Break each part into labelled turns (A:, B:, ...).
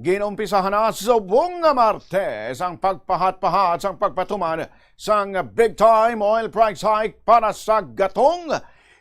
A: Ginumpisahan na subong nga Martes ang pagpahat-pahat sang pagpatuman sang big-time oil price hike para sa gatong.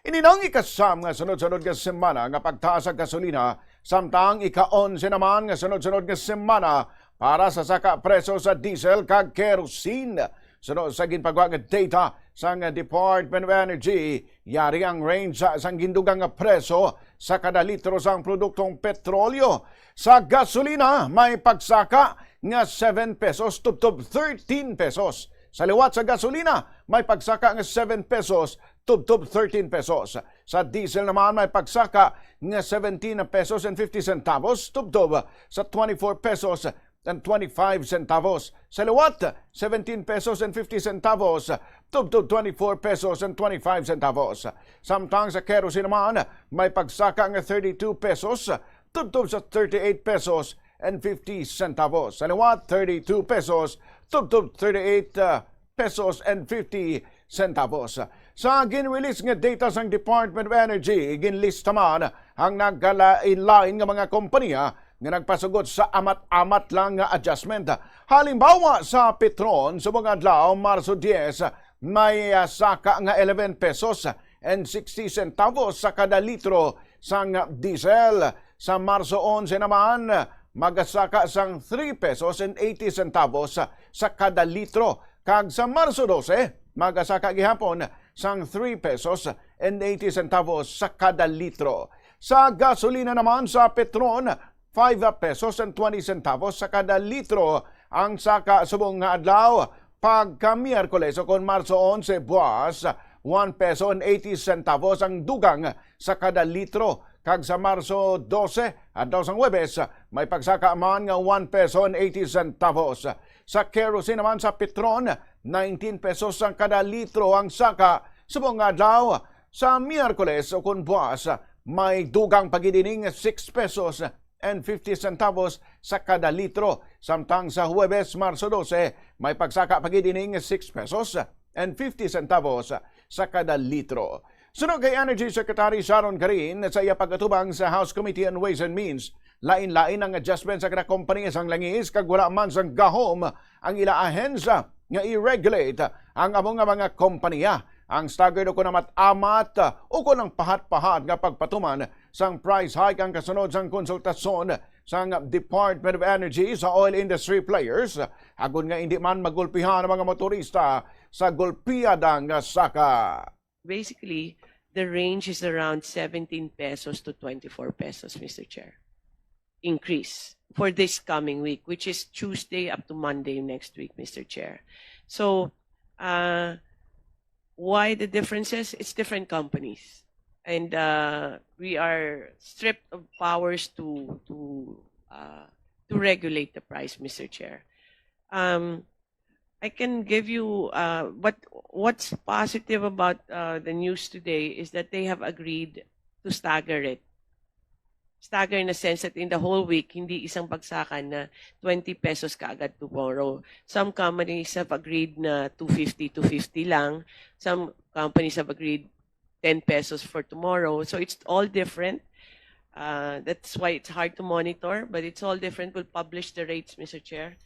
A: Ininang ikasam nga sunod-sunod nga semana nga pagtaas sa gasolina, samtang ika-11 naman nga sunod-sunod nga semana para sa saka preso sa diesel kag kerosene. Sunod sa ginpagawa nga data sang Department of Energy, yari ang range sa sang gindugang nga preso sa kada litro sang produktong petrolyo. Sa gasolina, may pagsaka nga 7 pesos tubtob 13 pesos. Sa liwat sa gasolina, may pagsaka nga 7 pesos tubtob 13 pesos. Sa diesel naman, may pagsaka nga 17 pesos and 50 centavos tubtob sa 24 pesos and 25 centavos. Sa liwat, 17 pesos and 50 centavos tubtob 24 pesos and 25 centavos. Samtang sa kerosene naman, may pagsaka nga 32 pesos tubtob sa 38 pesos and 50 centavos. Sa liwat, 32 pesos tubtob 38 pesos and 50 centavos. Sa ginrelease nga data sang Department of Energy, ginlista man ang nagkalain-lain nga mga kompanya nga nagpasugot sa amat-amat lang nga adjustment. Halimbawa sa Petron, sa mga adlaw, Marso 10, may saka nga 11 pesos and 60 centavos sa kada litro sang diesel. Sa Marso 11 naman, magasaka sang 3 pesos and 80 centavos sa kada litro. Kag sa Marso 12, magasaka gihapon sang 3 pesos and 80 centavos sa kada litro. Sa gasolina naman sa Petron, 5 pesos and 20 centavos sa kada litro ang saka subong nga adlaw. Pagka Miyerkules o kon Marso 11 buwas, 1 peso and 80 centavos ang dugang sa kada litro. Kag sa Marso 12 adlaw sang Huwebes, may pagsaka man nga 1 peso and 80 centavos. Sa kerosene naman sa Petron, 19 pesos ang kada litro ang saka subong nga adlaw. Sa Miyerkules o kon buwas, may dugang pagidining 6 pesos and 50 centavos sa kada litro. Samtang sa Huwebes, Marso 12, may pagsaka pagidining 6 pesos and 50 centavos sa kada litro. Sunod kay Energy Secretary Sharon Garin sa iya pagkatubang sa House Committee on Ways and Means, lain-lain ang adjustment sa kada kompanya sang langis kag wala man sang gahom ang ila ahensya nga i-regulate ang among mga kompanya. Ang staggered o kunamat-amat o kunang pahat-pahat nga pagpatuman sang price hike ang kasunod sang konsultasyon sang Department of Energy sa oil industry players agon nga hindi man magulpihan ang mga motorista sa gulpiyada nga saka.
B: Basically, the range is around 17 pesos to 24 pesos, Mr. Chair. Increase for this coming week, which is Tuesday up to Monday next week, Mr. Chair. So, why the differences? It's different companies, and we are stripped of powers to regulate the price, Mr. Chair. I can give you, but what's positive about the news today is that they have agreed to stagger it. Stagger in the sense that in the whole week, hindi isang bagsakan na 20 pesos kaagad tomorrow. Some companies have agreed na 250 to 50 lang. Some companies have agreed 10 pesos for tomorrow. So it's all different. That's why it's hard to monitor, but it's all different. We'll publish the rates, Mr. Chair.